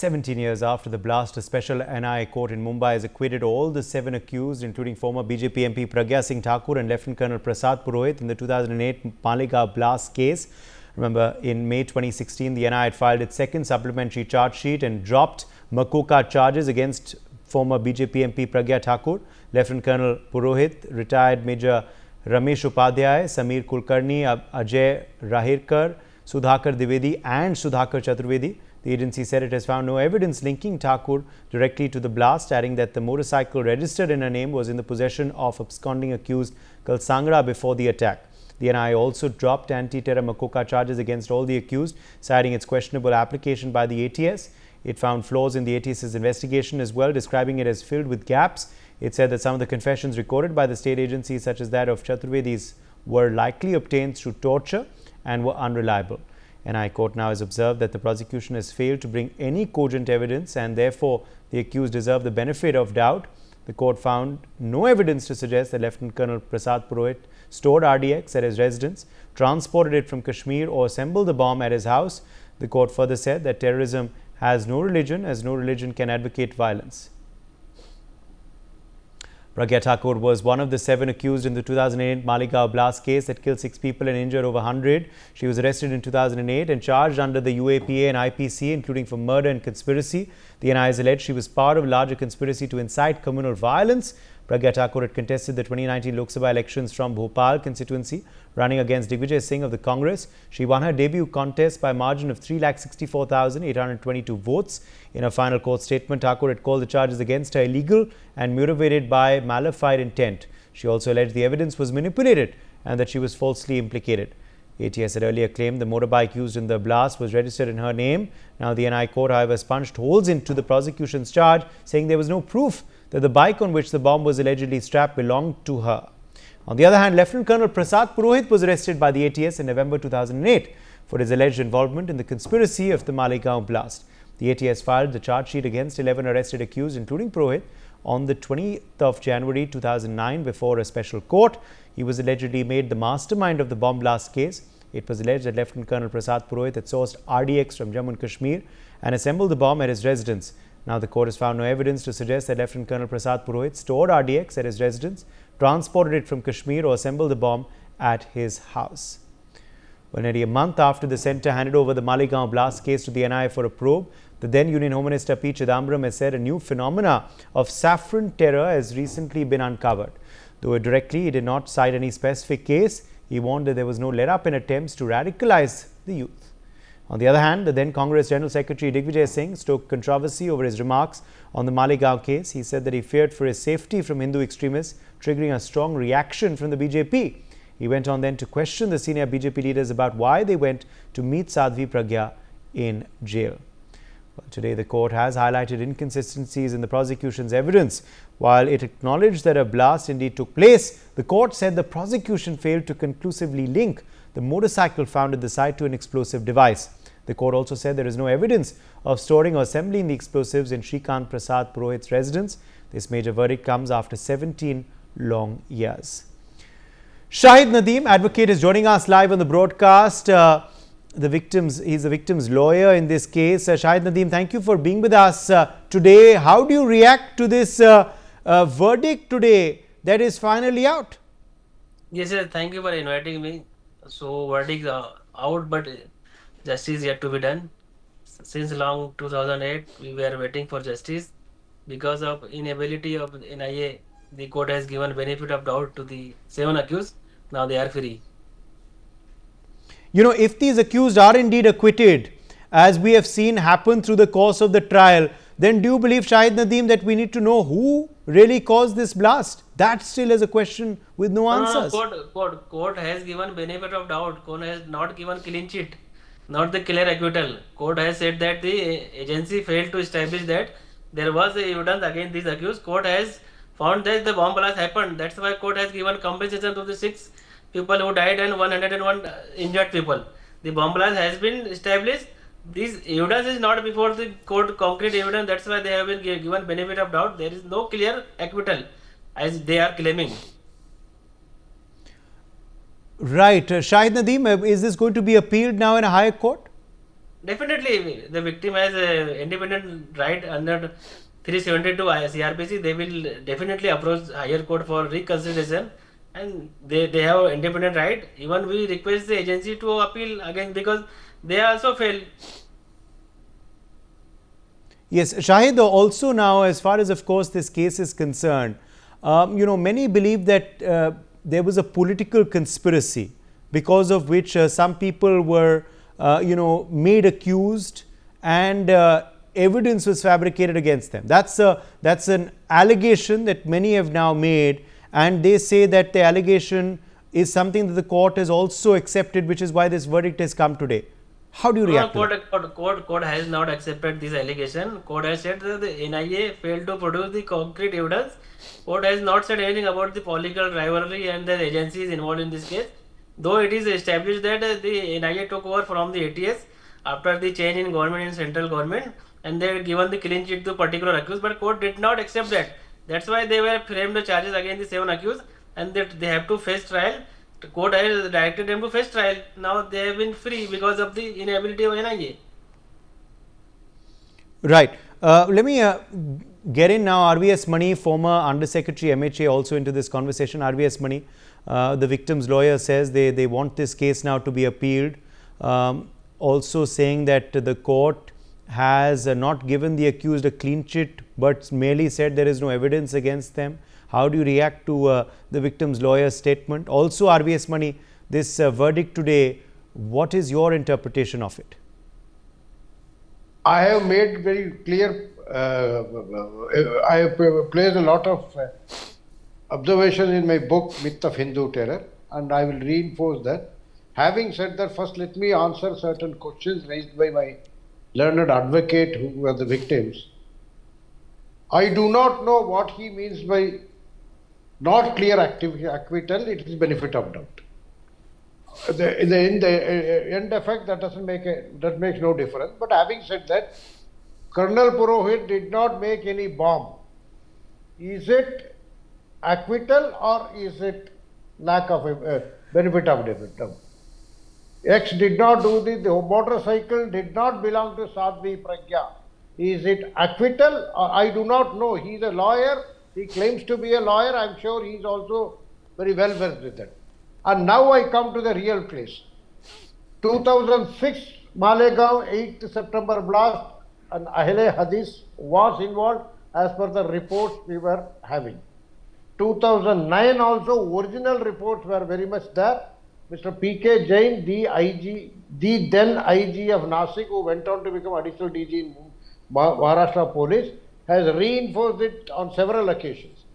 17 years after the blast, a special NIA court in Mumbai has acquitted all the 7 accused, including former BJP MP Pragya Thakur and Lieutenant Colonel Prasad Purohit in the 2008 Malegaon blast case. Remember, in May 2016, the NIA had filed its second supplementary charge sheet and dropped MCOCA charges against former BJP MP Pragya Thakur, Lieutenant Colonel Purohit, retired Major Ramesh Upadhyay, Sameer Kulkarni, Ajay Rahirkar, Sudhakar Dwivedi and Sudhakar Chaturvedi. The agency said it has found no evidence linking Thakur directly to the blast, adding that the motorcycle registered in her name was in the possession of absconding accused Kalsangra before the attack. The NIA also dropped anti-terror MCOCA charges against all the accused, citing its questionable application by the ATS. It found flaws in the ATS's investigation as well, describing it as filled with gaps. It said that some of the confessions recorded by the state agency, such as that of Chaturvedi's, were likely obtained through torture and were unreliable. NIA court now has observed that the prosecution has failed to bring any cogent evidence and therefore the accused deserve the benefit of doubt. The court found no evidence to suggest that Lieutenant Colonel Prasad Purohit stored RDX at his residence, transported it from Kashmir or assembled the bomb at his house. The court further said that terrorism has no religion, as no religion can advocate violence. Pragya Thakur was one of the 7 accused in the 2008 Maligned blast case that killed 6 people and injured over 100. She was arrested in 2008 and charged under the UAPA and IPC, including for murder and conspiracy. The NIA has alleged she was part of a larger conspiracy to incite communal violence. Pragya Thakur had contested the 2019 Lok Sabha elections from Bhopal constituency, running against Digvijay Singh of the Congress. She won her debut contest by a margin of 3,64,822 votes. In her final court statement, Thakur had called the charges against her illegal and motivated by malefied intent. She also alleged the evidence was manipulated and that she was falsely implicated. ATS had earlier claimed the motorbike used in the blast was registered in her name. Now the NIA court, however, punched holes into the prosecution's charge, saying there was no proof that the bike on which the bomb was allegedly strapped belonged to her. On the other hand, Lieutenant Colonel Prasad Purohit was arrested by the ATS in November 2008 for his alleged involvement in the conspiracy of the Malegaon blast. The ATS filed the charge sheet against 11 arrested accused, including Purohit, on the 20th of January 2009 before a special court. He was allegedly made the mastermind of the bomb blast case. It was alleged that Lieutenant Colonel Prasad Purohit had sourced RDX from Jammu and Kashmir and assembled the bomb at his residence. Now the court has found no evidence to suggest that Lieutenant Colonel Prasad Purohit stored RDX at his residence, transported it from Kashmir or assembled the bomb at his house. Well, nearly a month after the centre handed over the Malegaon blast case to the NIA for a probe, the then Union Home Minister P. Chidambaram has said a new phenomena of saffron terror has recently been uncovered. Though directly he did not cite any specific case, he warned that there was no let-up in attempts to radicalize the youth. On the other hand, the then Congress General Secretary Digvijay Singh stoked controversy over his remarks on the Malegaon case. He said that he feared for his safety from Hindu extremists, triggering a strong reaction from the BJP. He went on then to question the senior BJP leaders about why they went to meet Sadhvi Pragya in jail. Well, today, the court has highlighted inconsistencies in the prosecution's evidence. While it acknowledged that a blast indeed took place, the court said the prosecution failed to conclusively link the motorcycle found at the site to an explosive device. The court also said there is no evidence of storing or assembling the explosives in Shrikant Prasad Purohit's residence. This major verdict comes after 17 long years.Shahid Nadeem, advocate, is joining us live on the broadcast. He's the victim's lawyer in this case. Shahid Nadeem, thank you for being with us today. How do you react to this verdict today that is finally out? Yes, sir. Thank you for inviting me. So, verdict out, but justice yet to be done. Since long 2008, we were waiting for justice. Because of inability of NIA, the court has given benefit of doubt to the 7 accused. Now they are free. You know, if these accused are indeed acquitted, as we have seen happen through the course of the trial, then do you believe, Shahid Nadeem, that we need to know who really caused this blast? That still is a question with no answers. Court has given benefit of doubt. Court has not given clean sheet, not the clear acquittal. Court has said that the agency failed to establish that there was evidence against these accused. Court has found that the bomb blast happened. That's why court has given compensation to the 6 people who died and 101 injured people. The bomb blast has been established. This evidence is not before the court, concrete evidence. That's why they have been given benefit of doubt. There is no clear acquittal as they are claiming. Right. Shahid Nadeem, is this going to be appealed now in a higher court? Definitely, the victim has a independent right under 372 CRPC. They will definitely approach higher court for reconsideration, and they have independent right. Even we request the agency to appeal again because they also fail. Yes, Shahid, also now, as far as, of course, this case is concerned, many believe that there was a political conspiracy because of which some people were, made accused and evidence was fabricated against them. That's an allegation that many have now made, and they say that the allegation is something that the court has also accepted, which is why this verdict has come today. How do you react to that? Court has not accepted this allegation. Court has said that the NIA failed to produce the concrete evidence. Court has not said anything about the political rivalry and the agencies involved in this case. Though it is established that the NIA took over from the ATS after the change in government in central government, and they had given the clean sheet to particular accused, but court did not accept that. That's why they were framed the charges against the 7 accused, and that they have to face trial. The court has directed them to face trial. Now they have been free because of the inability of NIA. Right. Let me get in now RVS Mani, former Undersecretary MHA, also into this conversation. RVS Mani, the victim's lawyer says they want this case now to be appealed. Also saying that the court has not given the accused a clean sheet, but merely said there is no evidence against them. How do you react to the victim's lawyer's statement? Also, RVS Mani, this verdict today, what is your interpretation of it? I have made very clear, I have placed a lot of observations in my book, Myth of Hindu Terror, and I will reinforce that. Having said that, first let me answer certain questions raised by my learned advocate who were the victims. I do not know what he means by not clear acquittal. It is benefit of doubt. In the end effect, that makes no difference. But having said that, Colonel Purohit did not make any bomb. Is it acquittal or is it lack of benefit of doubt? X did not do the motorcycle did not belong to Sadhvi Pragya. Is it acquittal? I do not know. He is a lawyer. He claims to be a lawyer. I am sure he is also very well versed with that. And now I come to the real case. 2006 Malegaon 8th September blast, and Ahle Hadith was involved as per the reports we were having. 2009 also original reports were very much there. Mr. P.K. Jain, the then IG of Nasik, who went on to become additional DG in Maharashtra Police, has reinforced it on several occasions.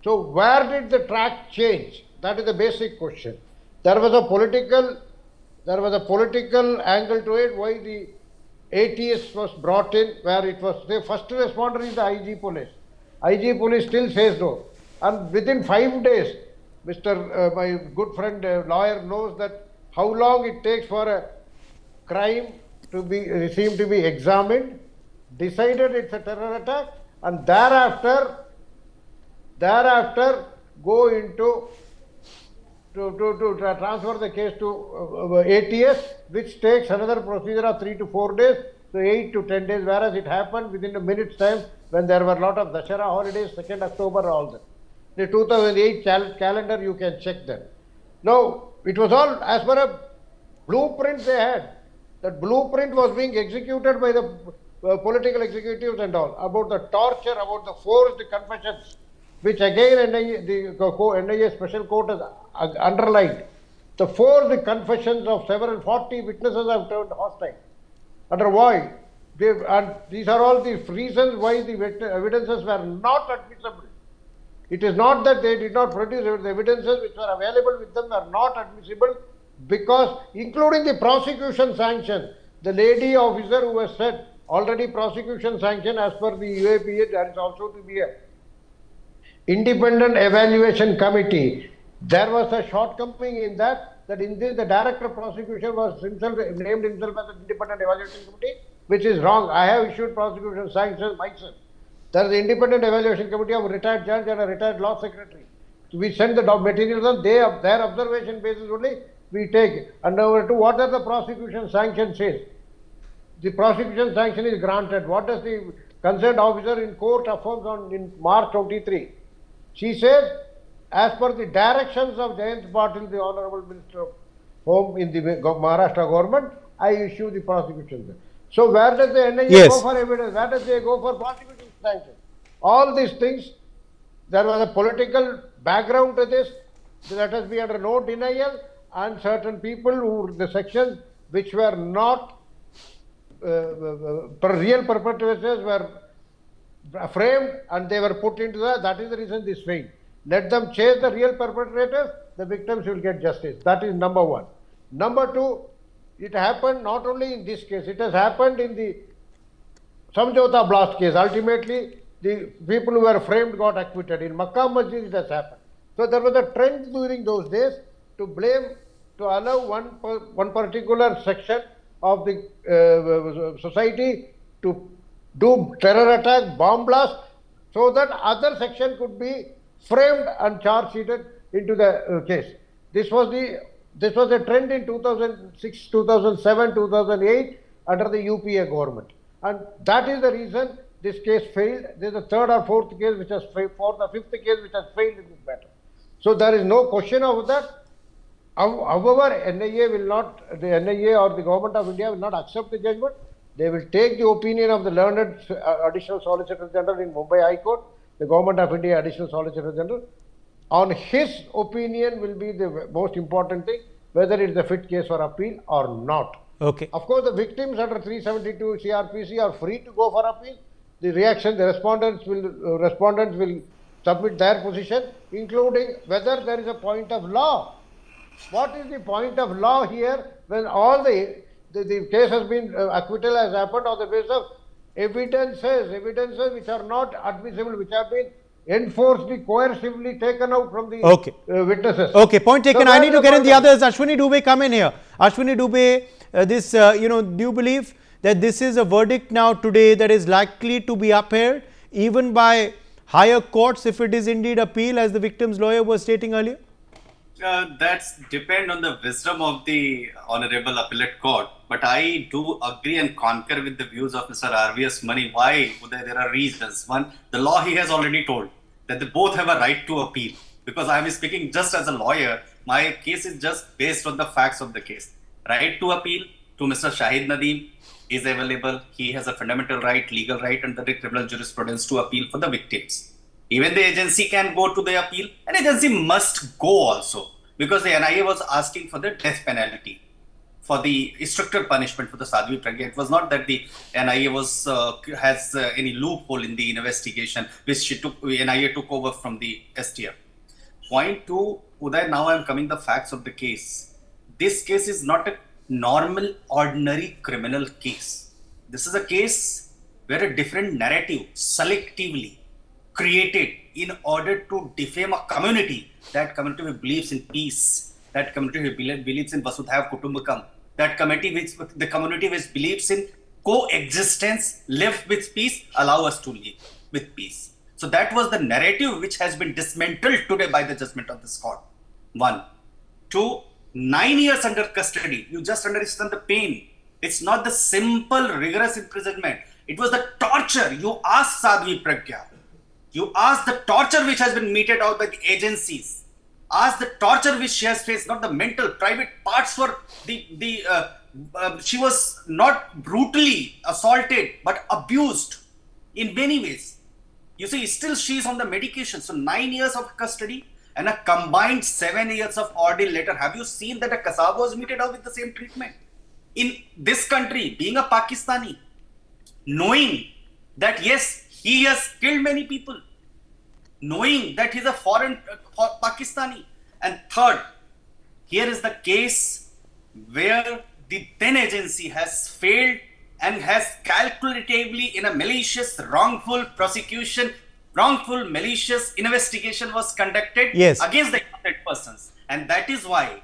So where did the track change? That is the basic question. There was a political angle to it, why the ATS was brought in, where it was the first responder is the IG Police. IG Police still says no. And within 5 days, my good friend lawyer knows that how long it takes for a crime to be examined, decided it's a terror attack, and thereafter go into to transfer the case to ATS, which takes another procedure of 3 to 4 days, so 8 to 10 days, whereas it happened within a minute's time when there were a lot of Dashara holidays, 2nd October, all that. The 2008 calendar, you can check that. Now, it was all as per a blueprint they had. That blueprint was being executed by the political executives and all, about the torture, about the forced confessions, which again NIA Special Court has underlined. The forced confessions of several 40 witnesses have turned hostile. Under why? And these are all the reasons why the evidences were not admissible. It is not that they did not produce the evidences which were available with them are not admissible, because including the prosecution sanction, the lady officer who has said already prosecution sanction as per the UAPA, there is also to be a independent evaluation committee. There was a shortcoming in that in this the director of prosecution was named himself as an independent evaluation committee, which is wrong. I have issued prosecution sanctions myself. There is an independent evaluation committee of a retired judge and a retired law secretary. We send the materials on their observation basis only we take. And number two, what are the prosecution sanctions says? the prosecution sanction is granted. What does the concerned officer in court affirms in March 23? She says, as per the directions of Jayant Patil, the Honorable Minister of Home in the Maharashtra government, I issue the prosecution. So where does the NIA go for evidence? Where does they go for prosecution sanction? All these things, there was a political background to this. Let us be under no denial, and certain people who the sections which were not real perpetrators were framed and they were put into that is the reason this failed. Let them chase the real perpetrators, the victims will get justice. That is number one. Number two, it happened not only in this case, it has happened in the Samjhauta blast case. Ultimately, the people who were framed got acquitted. In Makkah Masjid, it has happened. So there was a trend during those days to blame, to allow one particular section of the society to do terror attack, bomb blast, so that other section could be framed and charge sheeted into the case. This was a trend in 2006, 2007, 2008 under the UPA government, and that is the reason this case failed. There is a third or fourth case which has failed, fourth or fifth case which has failed in this matter. So there is no question of that. However, NIA will not, the NIA or the government of India will not accept the judgment. They will take the opinion of the learned Additional Solicitor General in Mumbai High Court, the government of India Additional Solicitor General. On his opinion will be the most important thing, whether it is a fit case for appeal or not. Okay. Of course, the victims under 372 CRPC are free to go for appeal. The reaction, the respondents will submit their position, including whether there is a point of law. What is the point of law here when all the case has been acquittal has happened on the basis of evidences which are not admissible, which have been enforced, coercively taken out from the witnesses. Okay, point taken. So I need to get in the others. Ashwini Dubey, come in here. Ashwini Dubey, do you believe that this is a verdict now today that is likely to be upheld even by higher courts if it is indeed appeal, as the victim's lawyer was stating earlier? That's depend on the wisdom of the Honorable Appellate Court. But I do agree and concur with the views of Mr. RVS Mani. Why? There are reasons. One, the law he has already told that they both have a right to appeal. Because I am speaking just as a lawyer, my case is just based on the facts of the case. Right to appeal to Mr. Shahid Nadeem is available. He has a fundamental right, legal right under the criminal jurisprudence to appeal for the victims. Even the agency can go to the appeal. An agency must go also, because the NIA was asking for the death penalty, for the stricter punishment for the Sadhvi Pragya. It was not that the NIA has any loophole in the investigation, which NIA took over from the STF. Point two, Uday, now I am coming the facts of the case. This case is not a normal, ordinary criminal case. This is a case where a different narrative selectively created in order to defame a community. That community which believes in peace, that community which believes in Vasudhaiva Kutumbakam, that the community which believes in coexistence, live with peace, allow us to live with peace. So that was the narrative which has been dismantled today by the judgment of this court. One. Two, 9 years under custody. You just understand the pain. It's not the simple, rigorous imprisonment. It was the torture. You ask Sadhvi Pragya. You ask the torture which has been meted out by the agencies. Ask the torture which she has faced, not the mental, private parts for she was not brutally assaulted, but abused in many ways. You see, still she is on the medication. So 9 years of custody and a combined 7 years of ordeal later. Have you seen that a Kasab was meted out with the same treatment? In this country, being a Pakistani, knowing that yes, he has killed many people, knowing that he's a foreign Pakistani. And third, here is the case where the then agency has failed and has calculatively, in a malicious, wrongful prosecution, wrongful, malicious investigation was conducted against the innocent persons. And that is why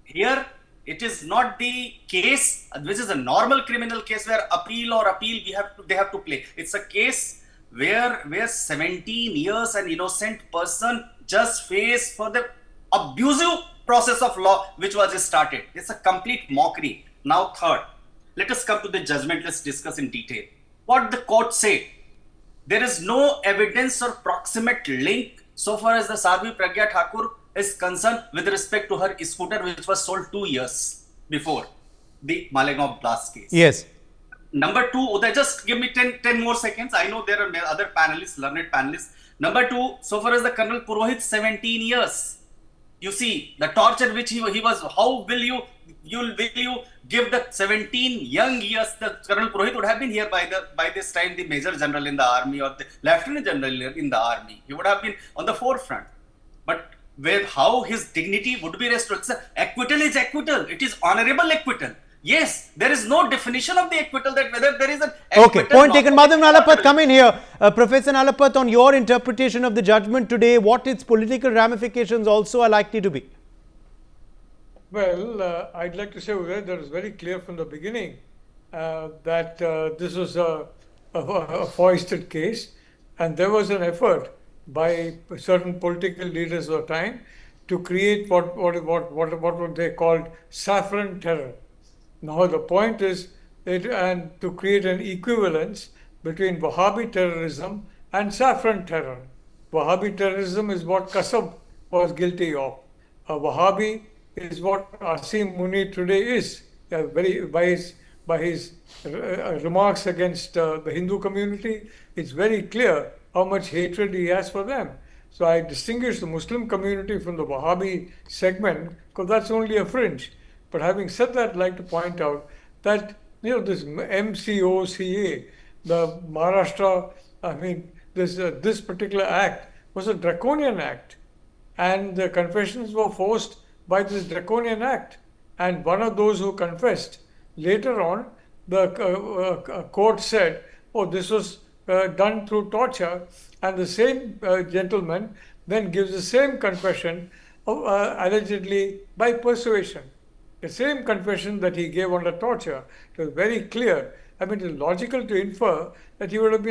here it is not the case, which is a normal criminal case where appeal they have to play. It's a case where 17 years an innocent person just faced for the abusive process of law which was started. It's a complete mockery. Now third, Let us come to the judgment. Let's discuss in detail. What the court said. There is no evidence or proximate link so far as the Sarvi Pragya Thakur is concerned with respect to her scooter, which was sold 2 years before the Malegaon blast case. Yes. Number two, Uday, just give me 10 more seconds. I know there are other panelists, learned panelists. Number two, so far as the Colonel Purohit, 17 years. You see, the torture which he was, how will you give the 17 young years? The Colonel Purohit would have been here by this time the Major General in the army or the Lieutenant General in the army. He would have been on the forefront. But how his dignity would be restored. Acquittal is acquittal. It is honorable acquittal. Yes, there is no definition of the acquittal that whether there is an acquittal. Okay, point taken. Madhav Nalapat, come in here. Professor Nalapat, on your interpretation of the judgment today, what its political ramifications also are likely to be? Well, I'd like to say, Uday, that it's very clear from the beginning that this was a foisted case, and there was an effort by certain political leaders of the time to create what they called saffron terror. Now the point is and to create an equivalence between Wahhabi terrorism and saffron terror. Wahhabi terrorism is what Kasab was guilty of. Wahhabi is what Asim Muni today is, by his remarks against the Hindu community. It's very clear how much hatred he has for them. So I distinguish the Muslim community from the Wahhabi segment because that's only a fringe. But having said that, I'd like to point out that this MCOCA, the Maharashtra, this particular act was a draconian act, and the confessions were forced by this draconian act. And one of those who confessed later on, the court said, "Oh, this was done through torture," and the same gentleman then gives the same confession, allegedly by persuasion. The same confession that he gave under torture. It was very clear. I mean, it's logical to infer that he would have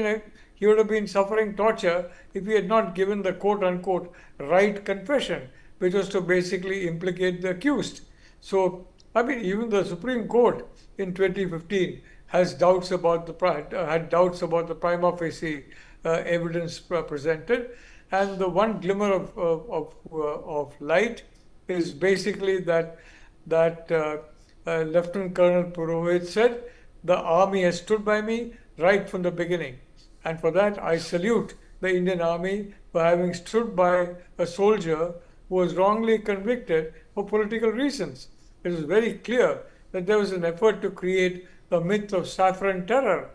been suffering torture if he had not given the quote-unquote right confession, which was to basically implicate the accused. So, I mean, even the Supreme Court in 2015 had doubts about the prima facie evidence presented, and the one glimmer of light is basically that Lieutenant Colonel Purohit said, "The army has stood by me right from the beginning." And for that, I salute the Indian Army for having stood by a soldier who was wrongly convicted for political reasons. It was very clear that there was an effort to create the myth of saffron terror.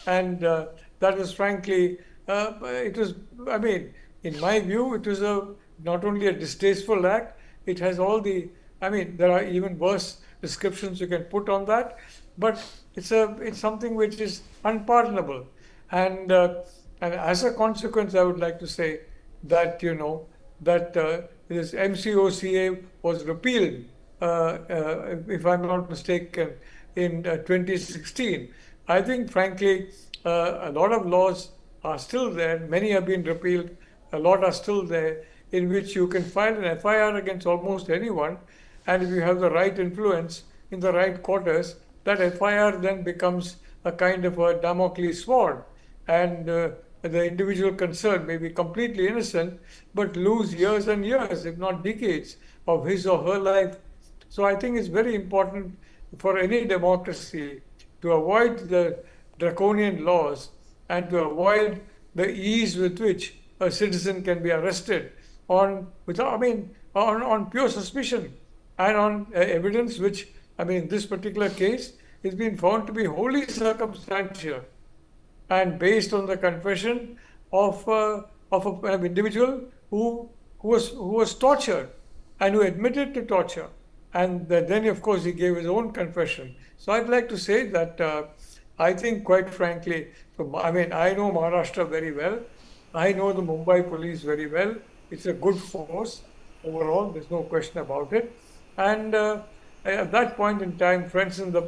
And that was frankly, in my view, it was not only a distasteful act, it has all the, there are even worse descriptions you can put on that, but it's something which is unpardonable. And as a consequence, I would like to say that, this MCOCA was repealed, if I'm not mistaken, in 2016. I think, frankly, a lot of laws are still there. Many have been repealed. A lot are still there, in which you can file an FIR against almost anyone, and if you have the right influence in the right quarters, that FIR then becomes a kind of a Damocles sword, and the individual concerned may be completely innocent, but lose years and years, if not decades, of his or her life. So I think it's very important for any democracy to avoid the draconian laws and to avoid the ease with which a citizen can be arrested on pure suspicion and on evidence which, in this particular case, is being found to be wholly circumstantial and based on the confession of an individual who was tortured and who admitted to torture. And then, of course, he gave his own confession. So I'd like to say that I think, quite frankly, I know Maharashtra very well. I know the Mumbai police very well. It's a good force overall. There's no question about it. And at that point in time, friends in the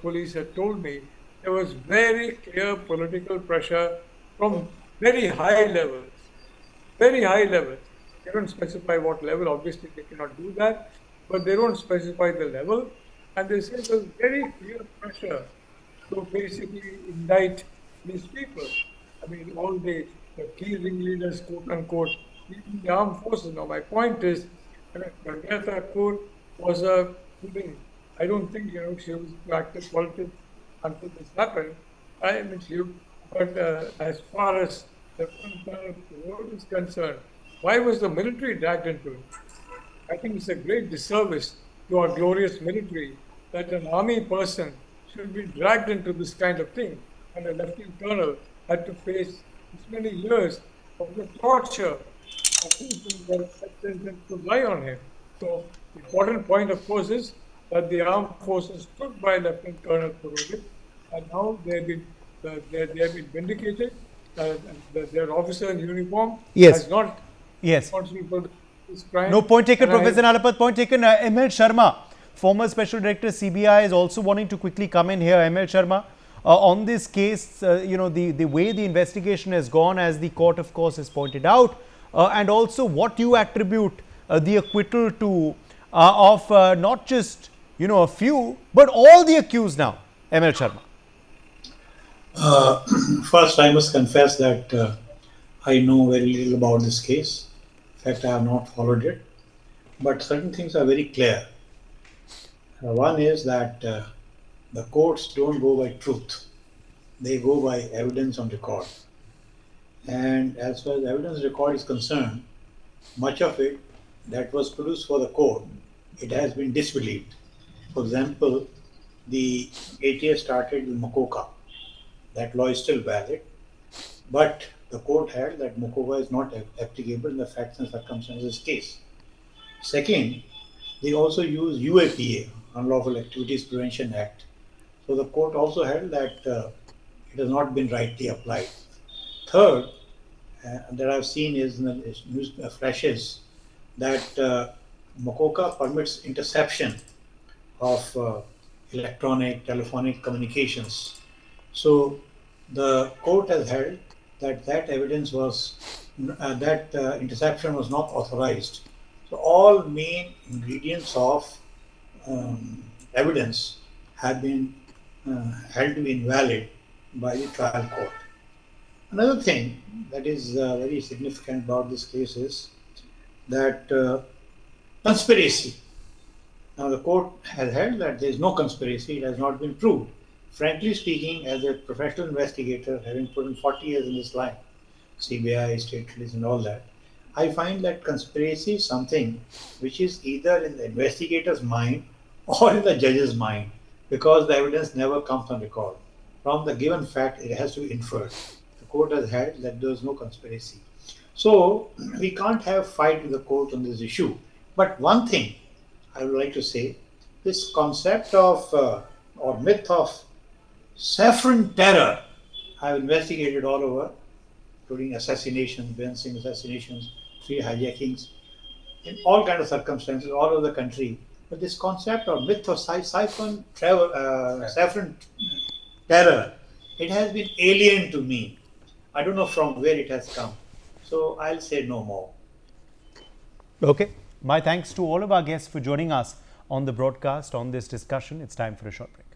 police had told me there was very clear political pressure from very high levels. Very high levels. They don't specify what level. Obviously, they cannot do that. But they don't specify the level. And they say there's very clear pressure to basically indict these people. I mean, all the key ringleaders, quote unquote, even the armed forces. Now, my point is, I mean, Pragya Thakur was a, I don't think, she was active politics until this happened. I mean, but as far as the world is concerned, why was the military dragged into it? I think it's a great disservice to our glorious military that an army person should be dragged into this kind of thing. And a lieutenant colonel had to face this many years of the torture of people that sentence to lie on him. So the important point, of course, is that the armed forces stood by Lieutenant Colonel Purohit, and now they have been vindicated. Their officer in uniform Yes. has not Yes. responsible for this crime. No, point taken, And I- Professor Nalapat. Point taken. ML Sharma, former Special Director CBI, is also wanting to quickly come in here. ML Sharma, on this case, the way the investigation has gone, as the court, of course, has pointed out, and also what you attribute the acquittal to of not just a few, but all the accused now. ML Sharma. First, I must confess that I know very little about this case. In fact, I have not followed it. But certain things are very clear. One is that the courts don't go by truth, they go by evidence on record. And as far as evidence record is concerned, much of it that was produced for the court, it has been disbelieved. For example, the ATS started with MCOCA. That law is still valid, but the court held that MCOCA is not applicable in the facts and circumstances case. Second, they also use UAPA, Unlawful Activities Prevention Act. So the court also held that it has not been rightly applied. Third, that I've seen is in the news flashes that MCOCA permits interception of electronic, telephonic communications. So the court has held that evidence was that interception was not authorized. So all main ingredients of evidence have been held to be invalid by the trial court. Another thing that is very significant about this case is that conspiracy. Now the court has held that there is no conspiracy, it has not been proved. Frankly speaking, as a professional investigator, having put in 40 years in this line, CBI, state police and all that, I find that conspiracy is something which is either in the investigator's mind or in the judge's mind, because the evidence never comes on record. From the given fact, it has to be inferred. The court has held that there is no conspiracy. So we can't have fight with the court on this issue. But one thing I would like to say, this concept of or myth of Saffron terror, I have investigated all over, including assassinations, Ben Singh assassinations, 3 hijackings, in all kinds of circumstances all over the country. But this concept or myth of saffron terror, it has been alien to me. I don't know from where it has come. So I'll say no more. Okay. My thanks to all of our guests for joining us on the broadcast on this discussion. It's time for a short break.